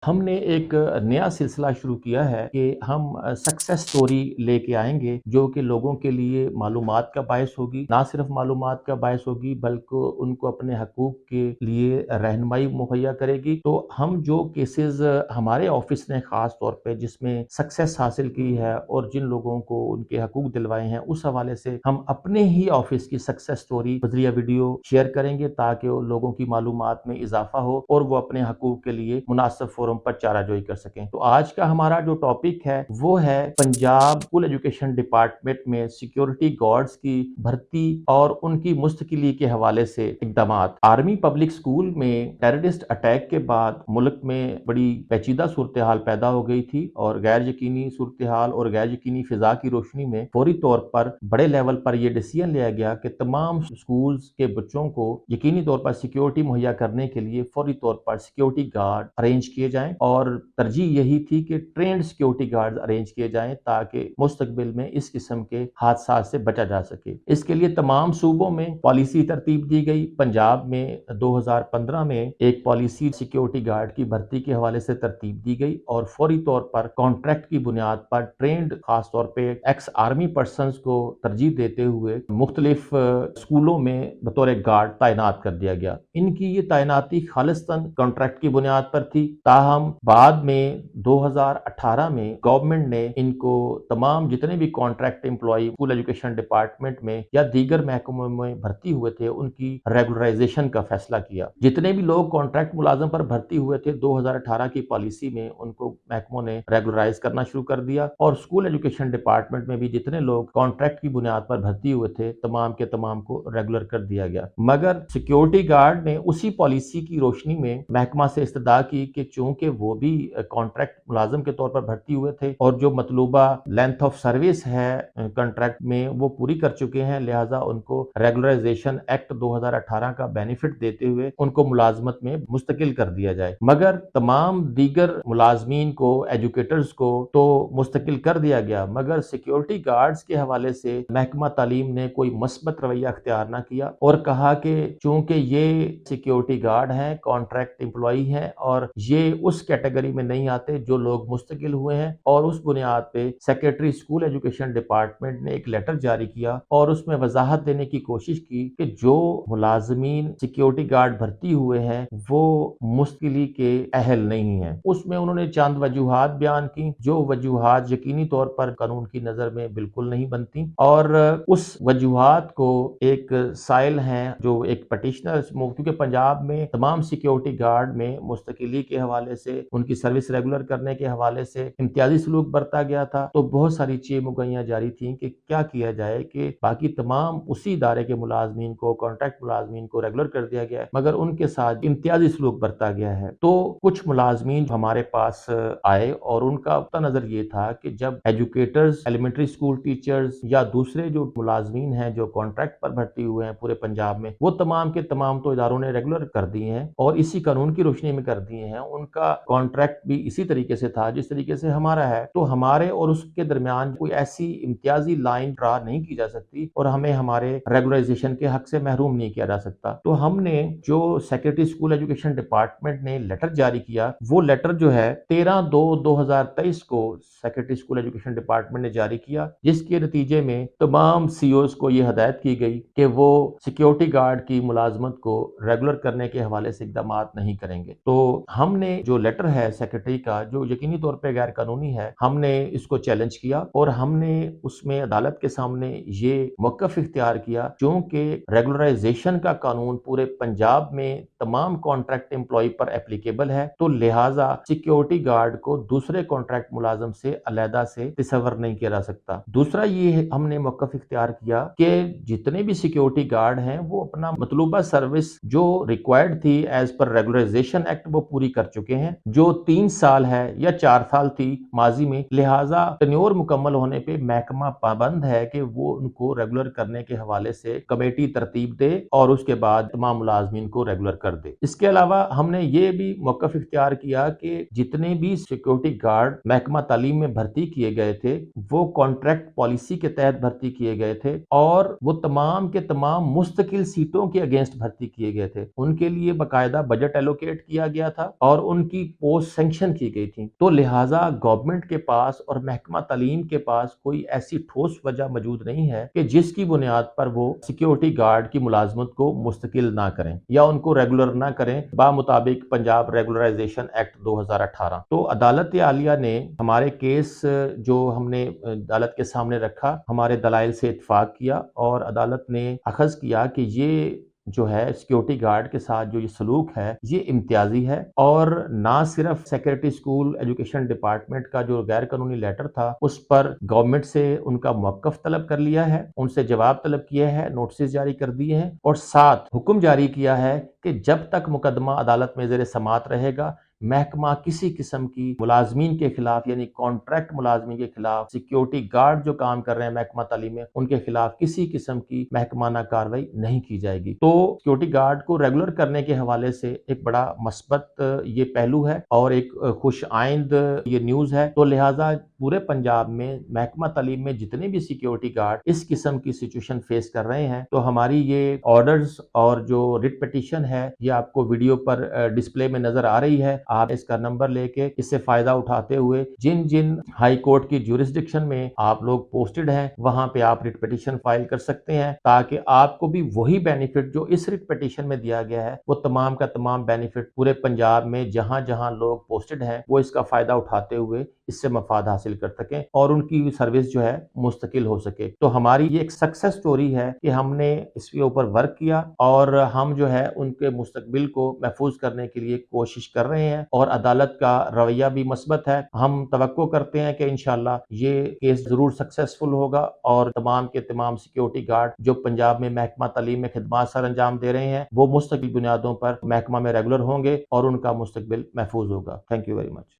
हमने एक नया सिलसिला शुरू किया है कि हम सक्सेस स्टोरी लेके आएँगे, जो कि लोगों के लिए मालूमात का बायस होगी। ना सिर्फ़ मालूमात का बायस होगी, बल्कि उनको अपने हकूक़ के लिए रहनुमाई मुहैया करेगी। तो हम जो केसेज़ हमारे ऑफ़िस ने ख़ास तौर पे जिसमें सक्सेस हासिल की है और जिन लोगों को उनके हकूक़ दिलवाए हैं, उस हवाले से हम अपने ही ऑफ़िस की सक्सेस स्टोरी बज़रिया वीडियो शेयर करेंगे, ताकि वो लोगों की मालूमात में इज़ाफ़ा हो और वो अपने हकूक़ के लिए मुनासिब फ़ोरम पर चाराजोई कर सकें। तो आज का हमारा जो टॉपिक है वो है पंजाब स्कूल एजुकेशन डिपार्टमेंट में सिक्योरिटी गार्ड्स की भर्ती और उनकी मुस्तकिली के हवाले से इक़दामात। आर्मी पब्लिक स्कूल में टेररिस्ट अटैक के बाद मुल्क में बड़ी पेचीदा सूरत हाल पैदा हो गई थी और गैर यकीनी सूरत हाल और गैर यकीनी फ़िज़ा की रोशनी में फौरी तौर पर बड़े लेवल पर यह डिसीजन लिया गया कि तमाम स्कूल्स के बच्चों को यकीनी तौर पर सिक्योरिटी मुहैया करने के लिए फौरी तौर पर सिक्योरिटी गार्ड अरेंज किए जाएं और तरजीह यही थी कि ट्रेंड सिक्योरिटी गार्ड्स अरेंज किए जाएं ताकि मुस्तकबिल में इस किस्म के हादसात से बचा जा सके। इसके लिए तमाम सूबों में पॉलिसी तरतीब दी गई। पंजाब में 2015 में एक पॉलिसी सिक्योरिटी गार्ड की भर्ती के हवाले से तरतीब दी गई और फौरी तौर पर कॉन्ट्रैक्ट की बुनियाद पर ट्रेंड खास तौर पे एक्स आर्मी पर्सनस को तरजीह देते हुए मुख्तलिफ स्कूलों में बतौर गार्ड तैनात कर दिया गया। इनकी ये तैनाती खालिस्तन कॉन्ट्रैक्ट की बुनियाद पर थी। ताहम बाद में 2018 में गवर्नमेंट ने इनको तमाम जितने भी contract employee school education department में या दीगर महकमों में भर्ती हुए थे उनकी रेगुलराइजेशन का फैसला किया। जितने भी लोग कॉन्ट्रैक्ट मुलाजम पर भर्ती हुए थे 2018 की पॉलिसी में उनको महकमों ने रेगुलराइज करना शुरू कर दिया और स्कूल एजुकेशन डिपार्टमेंट में भी जितने लोग कॉन्ट्रैक्ट की बुनियाद पर भर्ती हुए थे तमाम के तमाम को रेगुलर कर दिया गया। मगर सिक्योरिटी गार्ड ने उसी पॉलिसी की रोशनी में महकमा से इस्तदा की कि चूंकि वो भी कॉन्ट्रैक्ट मुलाजिम के तौर पर भर्ती हुए थे और जो मतलूबा लेंथ ऑफ सर्विस है कॉन्ट्रैक्ट में वो पूरी कर चुके हैं, लिहाजा उनको रेगुलराइजेशन एक्ट 2018 का बेनिफिट देते हुए उनको मुलाजमत में मुस्तकिल कर दिया जाए। मगर तमाम दीगर मुलाजमीन को, एजुकेटर्स को तो मुस्तकिल कर दिया गया, मगर सिक्योरिटी गार्ड्स के हवाले से महकमा तालीम ने कोई मस्बत रवैया अख्तियार ना किया और कहा कि चूंकि ये सिक्योरिटी गार्ड हैं, कॉन्ट्रैक्ट एम्प्लॉई हैं और ये उस कैटेगरी में नहीं आते जो लोग मुस्तकिल हुए हैं, और उस बुनियाद पे सेक्रेटरी स्कूल एजुकेशन डिपार्टमेंट ने एक लेटर जारी किया और उसमें वजाहत देने की कोशिश की कि जो मुलाजमीन सिक्योरिटी गार्ड भर्ती हुए हैं वो मुस्तकिली के अहल नहीं हैं। उसमें उन्होंने चंद वजूहात बयान की, जो वजूहात यकीनी तौर पर कानून की नजर में बिल्कुल नहीं बनती, और उस वजूहात को एक साइल हैं जो एक पटिशनर, क्योंकि पंजाब में तमाम सिक्योरिटी गार्ड में मुस्तकिली के हवाले से, उनकी सर्विस रेगुलर करने के हवाले से इम्तियाजी सलूक बरता गया था, तो बहुत सारी चीजें मुगैया जारी थी कि क्या किया जाए कि बाकी तमाम उसी इदारे के मुलाजमीन को, कॉन्ट्रैक्ट मुलाजमीन को रेगुलर कर दिया गया है मगर उनके साथ इम्तियाजी सलूक बरता गया है। तो कुछ मुलाजमीन हमारे पास आए और उनका नजर ये था कि जब एजुकेटर्स, एलिमेंट्री स्कूल टीचर्स या दूसरे जो मुलाजमीन हैं जो कॉन्ट्रैक्ट पर भर्ती हुए हैं पूरे पंजाब में, वो तमाम के तमाम तो इदारों ने रेगुलर कर दिए हैं और इसी कानून की रोशनी में कर दिए हैं। उनका कॉन्ट्रैक्ट भी इसी तरीके से था जिस तरीके से हमारा है, तो हमारे और उसके दरमियान कोई ऐसी इम्तियाजी लाइन ड्रा नहीं की जा सकती और हमें हमारे रेगुलराइजेशन के हक से महरूम नहीं किया जा सकता। तो हमने जो सेक्रेटरी स्कूल एजुकेशन डिपार्टमेंट ने लेटर जारी किया, वो लेटर जो है 13/2/2023 को सेक्रेटरी स्कूल एजुकेशन डिपार्टमेंट ने जारी किया, जिसके नतीजे में तमाम सीओज को यह हदायत की गई कि वो सिक्योरिटी गार्ड की मुलाजमत को रेगुलर करने के हवाले से इकदाम नहीं करेंगे। तो हमने जो लेटर है सेक्रेटरी का, जो यकीनी तौर पे गैर कानूनी है, हमने इसको चैलेंज किया और हमने उसमें अदालत के सामने ये मौक़िफ़ इख्तियार किया, क्योंकि रेगुलराइजेशन का कानून पूरे पंजाब में तमाम कॉन्ट्रैक्ट एम्प्लॉय पर एप्लीकेबल है, तो लिहाजा सिक्योरिटी गार्ड को दूसरे कॉन्ट्रैक्ट मुलाजम से अलहदा से तस्वर नहीं किया जा सकता। दूसरा ये हमने मौक़िफ़ इख्तियार किया कि जितने भी सिक्योरिटी गार्ड हैं वो अपना मतलूबा सर्विस जो रिक्वायर्ड थी एज पर रेगुलराइजेशन एक्ट वो पूरी कर चुके हैं, जो 3 साल है या 4 साल थी माजी में, लिहाजा टेन्योर मुकम्मल होने पे महकमा पाबंद है कि वो उनको रेगुलर करने के हवाले से कमेटी तरतीब दे और उसके बाद तमाम मुलाजमीन को रेगुलर कर दे। इसके अलावा हमने ये भी मौक़िफ़ इख्तियार किया कि जितने भी सिक्योरिटी गार्ड महकमा तालीम में भर्ती किए गए थे वो कॉन्ट्रैक्ट पॉलिसी के तहत भर्ती किए गए थे और वो तमाम के तमाम मुस्तकिल सीटों के अगेंस्ट भर्ती किए गए थे। उनके लिए बाकायदा बजट एलोकेट किया गया था और उन उनकी पोस्ट सैंक्शन की गई थी। तो लिहाजा गवर्नमेंट के पास और महकमा तालीम के पास कोई ऐसी ठोस वजह मौजूद नहीं है कि जिसकी बुनियाद पर वो सिक्योरिटी गार्ड की मुलाजमत को मुस्तकिल ना करें या उनको रेगुलर ना करें बामुताबिक पंजाब रेगुलराइजेशन एक्ट 2018। तो अदालत आलिया ने हमारे केस जो हमने अदालत के सामने रखा, हमारे दलाइल से इत्फाक किया और अदालत ने अखज़ किया कि ये जो है सिक्योरिटी गार्ड के साथ जो ये सलूक है ये इम्तियाजी है और ना सिर्फ सेक्रेटरी स्कूल एजुकेशन डिपार्टमेंट का जो गैर कानूनी लेटर था उस पर गवर्नमेंट से उनका मौक़िफ़ तलब कर लिया है, उनसे जवाब तलब किया है, नोटिस जारी कर दिए हैं और साथ हुक्म जारी किया है कि जब तक मुकदमा अदालत में ज़ेर समात रहेगा महकमा किसी किस्म की मुलाजमीन के खिलाफ यानी कॉन्ट्रैक्ट मुलाजमीन के खिलाफ सिक्योरिटी गार्ड जो काम कर रहे हैं महकमा तालीम में उनके खिलाफ किसी किस्म की महकमाना कार्रवाई नहीं की जाएगी। तो सिक्योरिटी गार्ड को रेगुलर करने के हवाले से एक बड़ा मस्बत ये पहलू है और एक खुश आइंद ये न्यूज़ है। तो लिहाजा पूरे पंजाब में महकमा तालीम में जितने भी सिक्योरिटी गार्ड इस किस्म की सिचुएशन फेस कर रहे हैं तो हमारी ये ऑर्डर्स और जो रिट पिटीशन है ये आपको वीडियो पर डिस्प्ले में नजर आ रही है। आप इसका नंबर लेके इससे फायदा उठाते हुए जिन जिन हाई कोर्ट की ज्यूरिसडिक्शन में आप लोग पोस्टेड हैं वहां पे आप रिट पिटीशन फाइल कर सकते हैं ताकि आपको भी वही बेनिफिट जो इस रिट पिटीशन में दिया गया है वो तमाम का तमाम बेनिफिट पूरे पंजाब में जहां जहां लोग पोस्टेड हैं वो इसका फायदा उठाते हुए इससे मफाद हासिल कर सकें और उनकी सर्विस जो है मुस्तकिल हो सके। तो हमारी ये एक सक्सेस स्टोरी है कि हमने इसके ऊपर वर्क किया और हम जो है उनके मुस्तकबिल को महफूज करने के लिए कोशिश कर रहे हैं और अदालत का रवैया भी मस्बत है। हम तवक्को करते हैं कि इंशाल्लाह ये केस जरूर सक्सेसफुल होगा और तमाम के तमाम सिक्योरिटी गार्ड जो पंजाब में महकमा तालीम में खिदमात सर अंजाम दे रहे हैं वो मुस्तकिल बुनियादों पर महकमा में रेगुलर होंगे और उनका मुस्तकबिल महफूज होगा। Thank you very much.